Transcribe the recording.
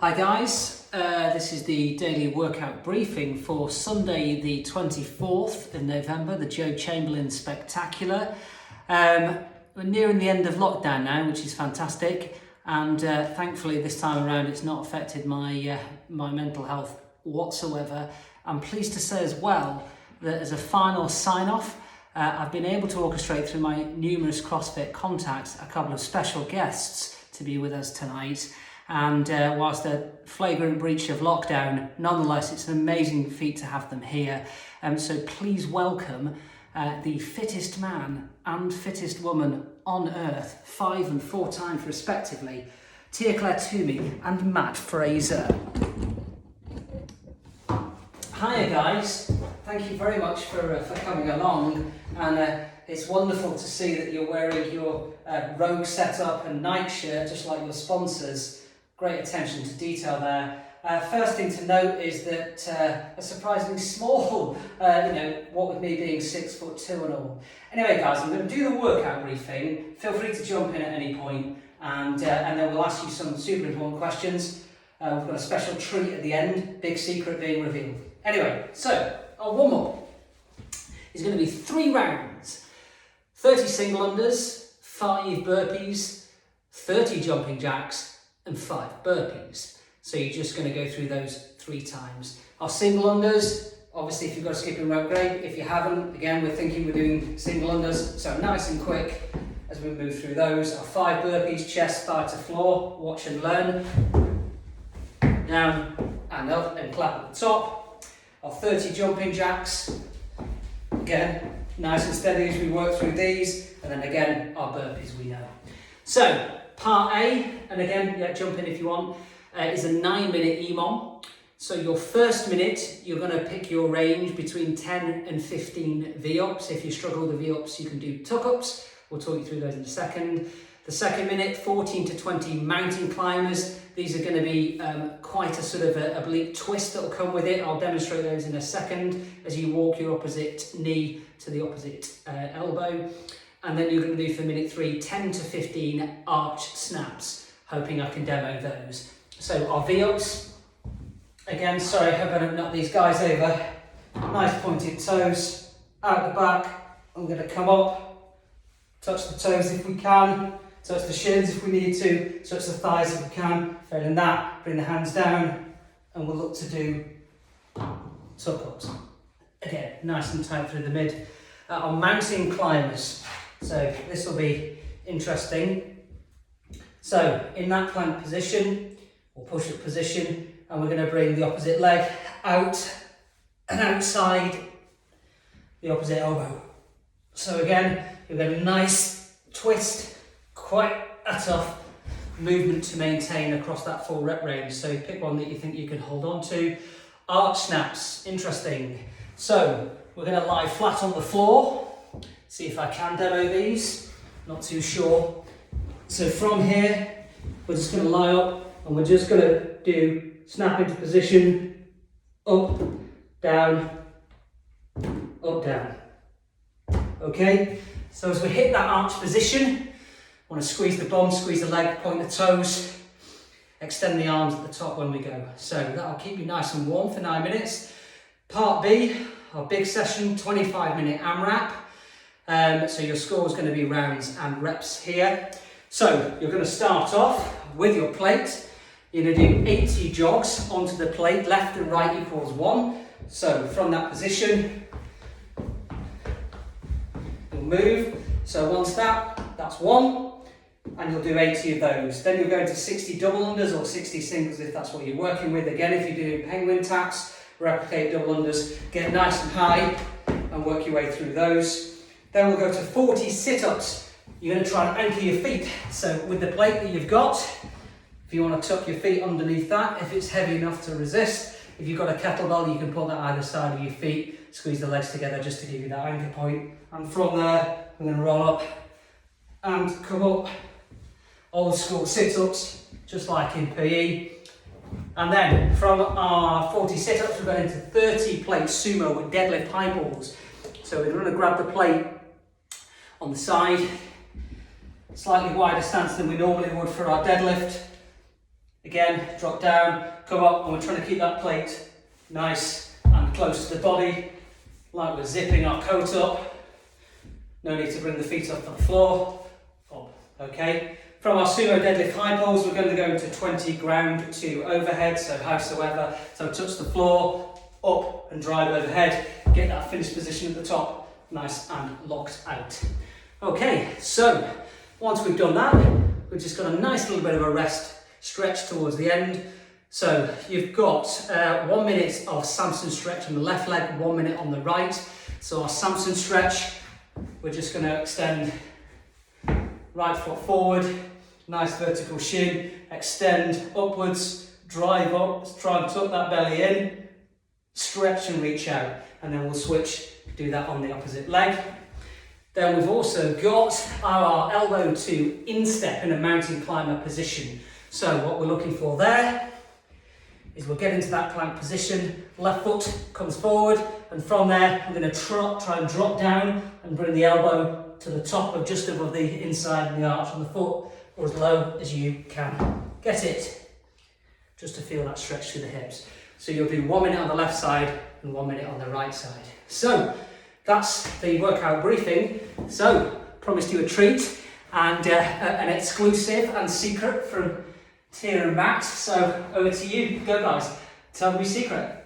Hi guys, this is the daily workout briefing for Sunday the 24th of November, the Joe Chamberlain Spectacular. We're nearing the end of lockdown now, which is fantastic, and thankfully this time around it's not affected my mental health whatsoever. I'm pleased to say as well that as a final sign-off, I've been able to orchestrate through my numerous CrossFit contacts a couple of special guests to be with us tonight. And whilst a flagrant breach of lockdown, nonetheless, it's an amazing feat to have them here. So please welcome the fittest man and fittest woman on earth, 5 and 4 times respectively, Tia Claire Toomey and Matt Fraser. Hiya guys, thank you very much for coming along, and it's wonderful to see that you're wearing your Rogue setup and Nike shirt just like your sponsors. Great attention to detail there. First thing to note is that a surprisingly small, what with me being 6'2" and all. Anyway guys, I'm going to do the workout briefing. Feel free to jump in at any point, and then we'll ask you some super important questions. We've got a special treat at the end, big secret being revealed. Anyway, so our warm-up is going to be 3 rounds. 30 single unders, 5 burpees, 30 jumping jacks, and 5 burpees. So you're just going to go through those 3 times. Our single unders, obviously if you've got a skipping rope, great. If you haven't, again, we're thinking we're doing single unders, so nice and quick as we move through those. Our 5 burpees, chest, thigh to floor, watch and learn. Down and up and clap at the top. Our 30 jumping jacks, again, nice and steady as we work through these. And then again, our burpees we know. So, part A, and again, jump in if you want, is a 9-minute EMOM. So your first minute, you're going to pick your range between 10 and 15 V-ups. If you struggle with the V-ups, you can do tuck-ups. We'll talk you through those in a second. The second minute, 14 to 20 mountain climbers. These are going to be quite a sort of a oblique twist that will come with it. I'll demonstrate those in a second as you walk your opposite knee to the opposite elbow. And then you're going to do for minute 3, 10 to 15 arch snaps, hoping I can demo those. So our V-ups, again, sorry, I hope I don't knock these guys over. Nice pointed toes, out the back. I'm going to come up, touch the toes if we can, touch the shins if we need to, touch the thighs if we can. Failing that, bring the hands down, and we'll look to do tuck-ups. Again, nice and tight through the mid. Our mountain climbers. So this will be interesting. So in that plank position, or push-up position, and we're going to bring the opposite leg out and outside the opposite elbow. So again, you've got a nice twist, quite a tough movement to maintain across that full rep range. So pick one that you think you can hold on to. Arch snaps, interesting. So we're going to lie flat on the floor. See if I can demo these, not too sure. So from here, we're just going to lie up and we're just going to do snap into position, up, down, up, down. Okay, so as we hit that arch position, I want to squeeze the bum, squeeze the leg, point the toes, extend the arms at the top when we go. So that'll keep you nice and warm for 9 minutes. Part B, our big session, 25-minute AMRAP. So your score is going to be rounds and reps here. So you're going to start off with your plate. You're going to do 80 jogs onto the plate, left and right equals 1. So from that position, you'll move. So once that's 1, and you'll do 80 of those. Then you'll go into 60 double unders or 60 singles if that's what you're working with. Again, if you're doing penguin taps, replicate double unders, get nice and high and work your way through those. Then we'll go to 40 sit-ups. You're going to try and anchor your feet. So with the plate that you've got, if you want to tuck your feet underneath that, if it's heavy enough to resist. If you've got a kettlebell, you can put that either side of your feet, squeeze the legs together just to give you that anchor point. And from there, we're going to roll up and come up. Old school sit-ups, just like in PE. And then from our 40 sit-ups, we're going into 30 plate sumo with deadlift high balls. So we're going to grab the plate on the side, slightly wider stance than we normally would for our deadlift. Again, drop down, come up, and we're trying to keep that plate nice and close to the body, like we're zipping our coat up. No need to bring the feet up on the floor. Up, okay? From our sumo deadlift high pulls, we're going to go into 20 ground to overhead, so howsoever. So touch the floor, up and drive overhead. Get that finished position at the top, nice and locked out. Okay, so once we've done that, we've just got a nice little bit of a rest stretch towards the end. So you've got 1 minute of Samson stretch on the left leg, 1 minute on the right. So our Samson stretch, we're just going to extend right foot forward, nice vertical shin, extend upwards, drive up, try and tuck that belly in, stretch and reach out, and then we'll switch, do that on the opposite leg. Then we've also got our elbow to instep in a mountain climber position. So what we're looking for there is we'll get into that plank position, left foot comes forward, and from there we're going to try and drop down and bring the elbow to the top of just above the inside of the arch on the foot, or as low as you can get it, just to feel that stretch through the hips. So you'll do 1 minute on the left side and 1 minute on the right side. So that's the workout briefing. So promised you a treat and an exclusive and secret from Tia and Matt. So over to you, go guys, tell me your secret.